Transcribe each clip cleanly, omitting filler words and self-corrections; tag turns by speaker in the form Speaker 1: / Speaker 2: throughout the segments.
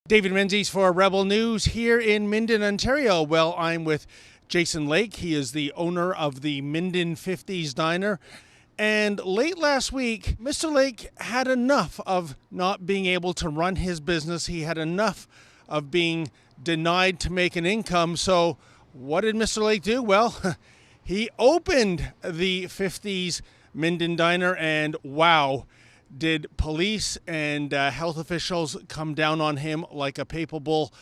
Speaker 1: David Menzies for Rebel News here in Minden, Ontario. Well, I'm with Jason Lake. He is the owner of the Minden 50's Diner. And late last week, Mr. Lake had enough of not being able to run his business. He had enough of being denied to make an income. So what did Mr. Lake do? Well, he opened the 50's Minden Diner, and wow, did police and health officials come down on him like a papal bull.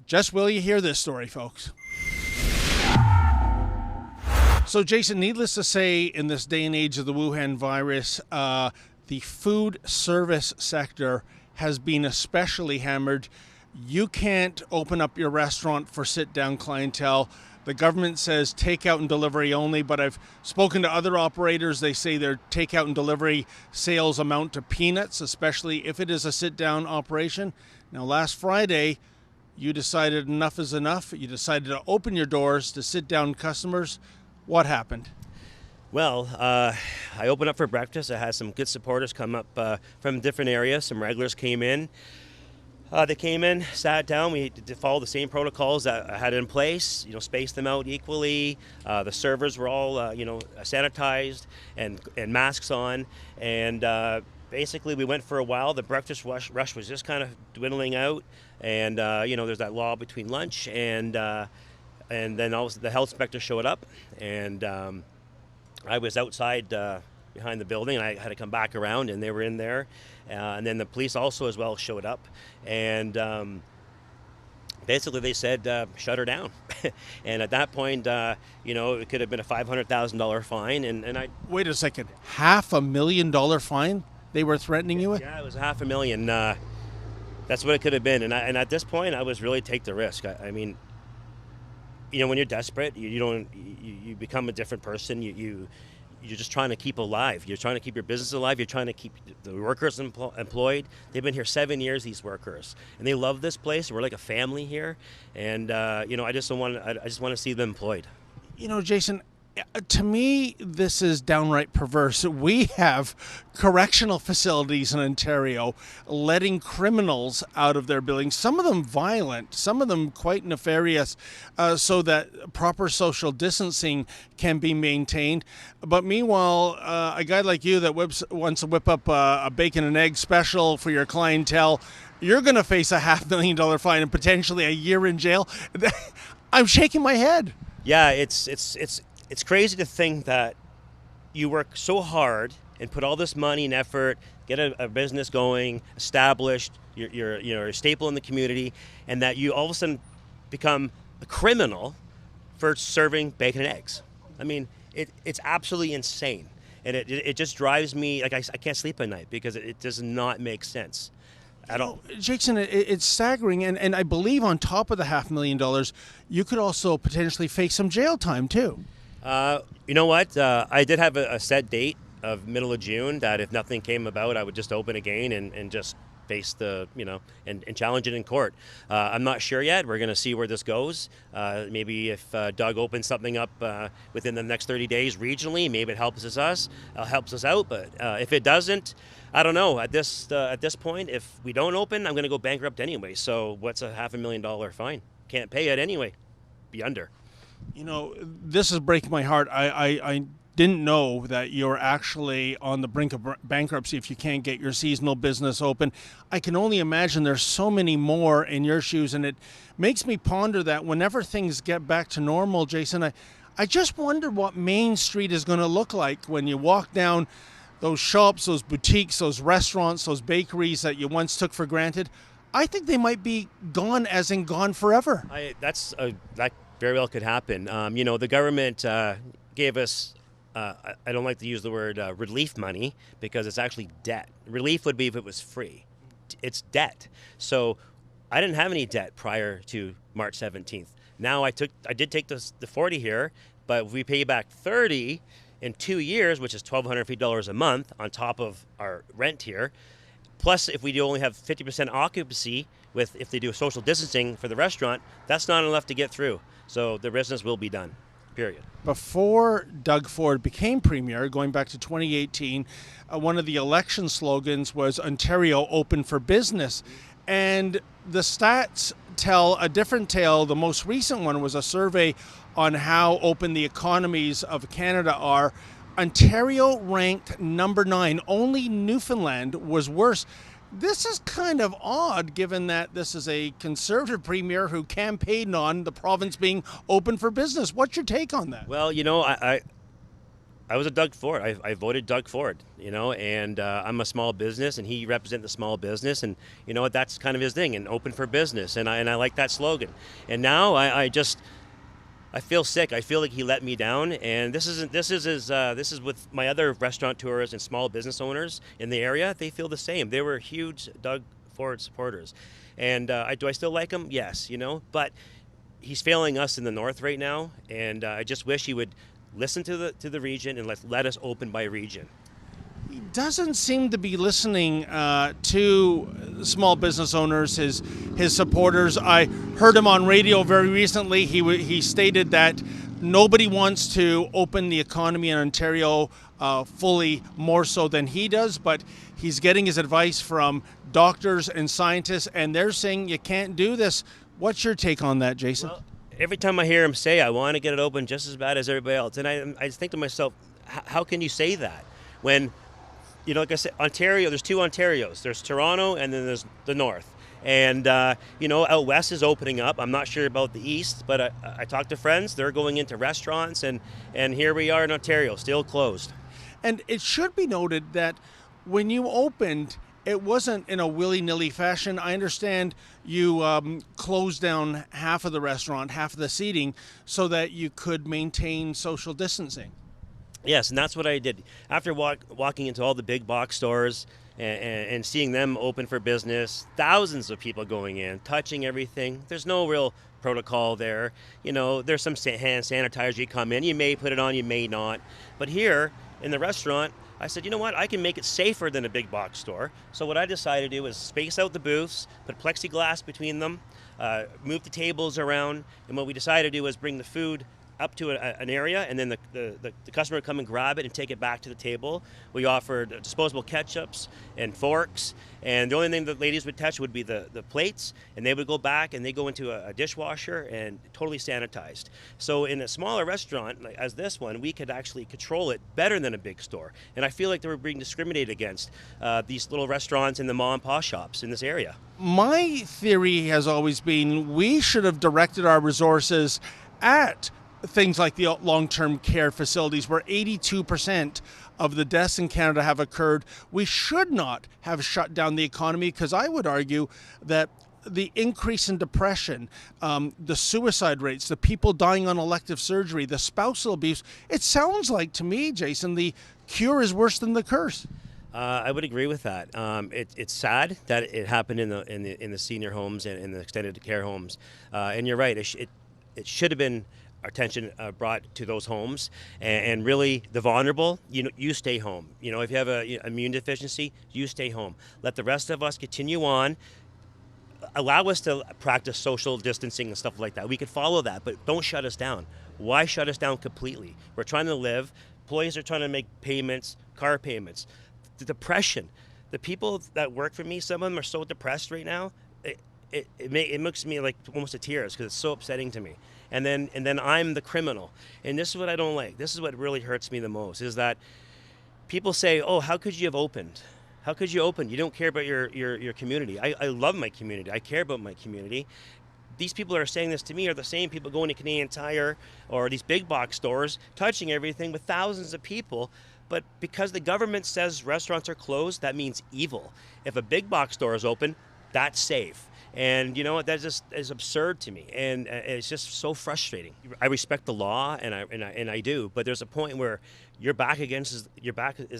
Speaker 1: Just will you hear this story, folks. So, Jason, needless to say, in this day and age of the Wuhan virus, the food service sector has been especially hammered. You can't open up your restaurant for sit-down clientele. The government says takeout and delivery only, but I've spoken to other operators. They say their takeout and delivery sales amount to peanuts, especially if it is a sit-down operation. Now, last Friday, you decided enough is enough. You decided to open your doors to sit-down customers. What happened?
Speaker 2: Well, I opened up for breakfast. I had some good supporters come up from different areas. Some regulars came in. They came in, sat down. We followed the same protocols that I had in place. Spaced them out equally. The servers were all, sanitized and masks on. And basically, we went for a while. The breakfast rush was just kind of dwindling out. And there's that lull between lunch and then also the health inspector showed up, and I was outside behind the building, and I had to come back around, and they were in there. And then the police also as well showed up, and basically they said, shut her down. And at that point, it could have been a $500,000 fine. And I...
Speaker 1: Wait a second, $500,000 fine they were threatening you with?
Speaker 2: Yeah, it was $500,000. That's what it could have been. And at this point, I was really take the risk. I mean, when you're desperate, you become a different person. You're just trying to keep alive. You're trying to keep your business alive. You're trying to keep the workers employed. They've been here 7 years, these workers, and they love this place. We're like a family here, and I just want to see them employed.
Speaker 1: Jason, to me, this is downright perverse. We have correctional facilities in Ontario letting criminals out of their buildings, some of them violent, some of them quite nefarious, so that proper social distancing can be maintained. But meanwhile, a guy like you that wants to whip up a bacon and egg special for your clientele, you're going to face a $500,000 fine and potentially a year in jail. I'm shaking my head.
Speaker 2: Yeah, it's crazy to think that you work so hard and put all this money and effort, get a business going, established, you're a staple in the community, and that you all of a sudden become a criminal for serving bacon and eggs. I mean, it's absolutely insane. And it just drives me, like I can't sleep at night because it does not make sense at all.
Speaker 1: Jason, it's staggering. And I believe on top of the $500,000, you could also potentially face some jail time too.
Speaker 2: You know what? I did have a set date of middle of June that if nothing came about, I would just open again and just face and challenge it in court. I'm not sure yet. We're going to see where this goes. Maybe if Doug opens something up within the next 30 days regionally, maybe it helps us out. But if it doesn't, I don't know. At this point, if we don't open, I'm going to go bankrupt anyway. So what's a $500,000 fine? Can't pay it anyway. Be under.
Speaker 1: This is breaking my heart. I didn't know that you're actually on the brink of bankruptcy if you can't get your seasonal business open. I can only imagine there's so many more in your shoes, and it makes me ponder that whenever things get back to normal, Jason, I just wonder what Main Street is going to look like when you walk down those shops, those boutiques, those restaurants, those bakeries that you once took for granted. I think they might be gone, as in gone forever.
Speaker 2: That very well could happen. The government gave us, I don't like to use the word relief money because it's actually debt. Relief would be if it was free. It's debt. So I didn't have any debt prior to March 17th. Now I did take the 40 here, but if we pay back 30 in 2 years, which is $1,250 a month on top of our rent here, plus if we only have 50% occupancy if they do social distancing for the restaurant, that's not enough to get through. So the business will be done, period.
Speaker 1: Before Doug Ford became Premier, going back to 2018, one of the election slogans was Ontario open for business. And the stats tell a different tale. The most recent one was a survey on how open the economies of Canada are. Ontario ranked number 9. Only Newfoundland was worse. This is kind of odd, given that this is a Conservative premier who campaigned on the province being open for business. What's your take on that?
Speaker 2: Well, I was a Doug Ford. I voted Doug Ford, and I'm a small business, and he represents the small business, and that's kind of his thing, and open for business, and I like that slogan. And now I feel sick. I feel like he let me down, and this is with my other restaurateurs and small business owners in the area. They feel the same. They were huge Doug Ford supporters, and do I still like him? Yes, but he's failing us in the north right now, and I just wish he would listen to the region and let us open by region.
Speaker 1: He doesn't seem to be listening to small business owners, his supporters. I heard him on radio very recently. He stated that nobody wants to open the economy in Ontario fully, more so than he does, but he's getting his advice from doctors and scientists, and they're saying you can't do this. What's your take on that, Jason?
Speaker 2: Well, every time I hear him say, I want to get it open just as bad as everybody else, and I just think to myself, how can you say that when, like I said, Ontario, there's 2 Ontarios. There's Toronto, and then there's the north. And, out west is opening up. I'm not sure about the east, but I talked to friends. They're going into restaurants, and here we are in Ontario, still closed.
Speaker 1: And it should be noted that when you opened, it wasn't in a willy-nilly fashion. I understand you closed down half of the restaurant, half of the seating, so that you could maintain social distancing.
Speaker 2: Yes, and that's what I did. After walking into all the big box stores and seeing them open for business, thousands of people going in, touching everything. There's no real protocol there. There's some hand sanitizer. You come in, you may put it on, you may not. But here in the restaurant, I said, you know what, I can make it safer than a big box store. So what I decided to do was space out the booths, put plexiglass between them, move the tables around, and what we decided to do was bring the food up to an area, and then the customer would come and grab it and take it back to the table. We offered disposable ketchups and forks, and the only thing the ladies would touch would be the plates, and they would go back and they go into a dishwasher and totally sanitized. So in a smaller restaurant like as this one, we could actually control it better than a big store, and I feel like they were being discriminated against, these little restaurants and the mom and pop shops in this area.
Speaker 1: My theory has always been we should have directed our resources at things like the long-term care facilities, where 82% of the deaths in Canada have occurred. We should not have shut down the economy, because I would argue that the increase in depression, the suicide rates, the people dying on elective surgery, the spousal abuse, it sounds like to me, Jason, the cure is worse than the curse.
Speaker 2: I would agree with that. It's sad that it happened in the senior homes and in the extended care homes, and you're right. It should have been attention brought to those homes, and really the vulnerable, you stay home. If you have a immune deficiency, you stay home. Let the rest of us continue on. Allow us to practice social distancing and stuff like that. We could follow that, but don't shut us down. Why shut us down completely? We're trying to live. Employees are trying to make payments, car payments. The depression. The people that work for me, some of them are so depressed right now. It makes me like almost to tears, because it's so upsetting to me. And then I'm the criminal. And this is what I don't like. This is what really hurts me the most, is that people say, oh, how could you have opened? How could you open? You don't care about your community. I love my community. I care about my community. These people that are saying this to me are the same people going to Canadian Tire or these big box stores, touching everything with thousands of people. But because the government says restaurants are closed, that means evil. If a big box store is open, that's safe. And you know what? That just is absurd to me, and it's just so frustrating. I respect the law, and I do, but there's a point where your back is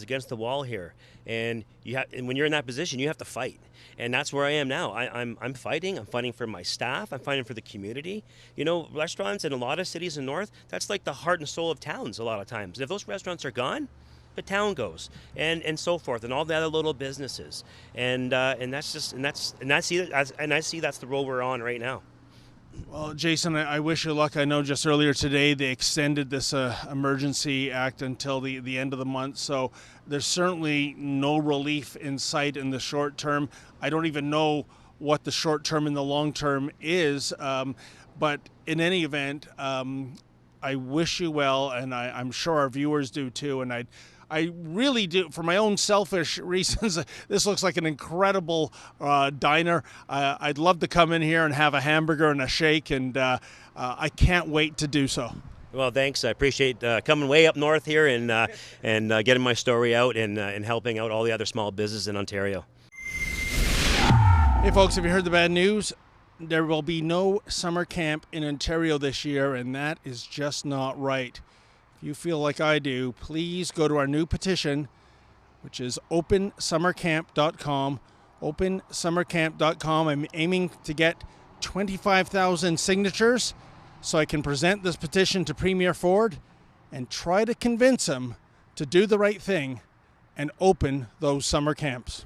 Speaker 2: against the wall here, and when you're in that position, you have to fight, and that's where I am now. I'm fighting. I'm fighting for my staff. I'm fighting for the community. Restaurants in a lot of cities in North, that's like the heart and soul of towns. A lot of times, if those restaurants are gone, the town goes, and so forth, and all the other little businesses, and I see that's the road we're on right now.
Speaker 1: Well, Jason, I wish you luck. I know just earlier today they extended this emergency act until the end of the month, so there's certainly no relief in sight in the short term. I don't even know what the short term and the long term is. But in any event, I wish you well, and I'm sure our viewers do too. And I really do, for my own selfish reasons. This looks like an incredible diner. I'd love to come in here and have a hamburger and a shake, and I can't wait to do so.
Speaker 2: Well, thanks. I appreciate coming way up north here and getting my story out and helping out all the other small businesses in Ontario.
Speaker 1: Hey folks, have you heard the bad news? There will be no summer camp in Ontario this year, and that is just not right. If you feel like I do, please go to our new petition, which is opensummercamp.com. opensummercamp.com. I'm aiming to get 25,000 signatures so I can present this petition to Premier Ford and try to convince him to do the right thing and open those summer camps.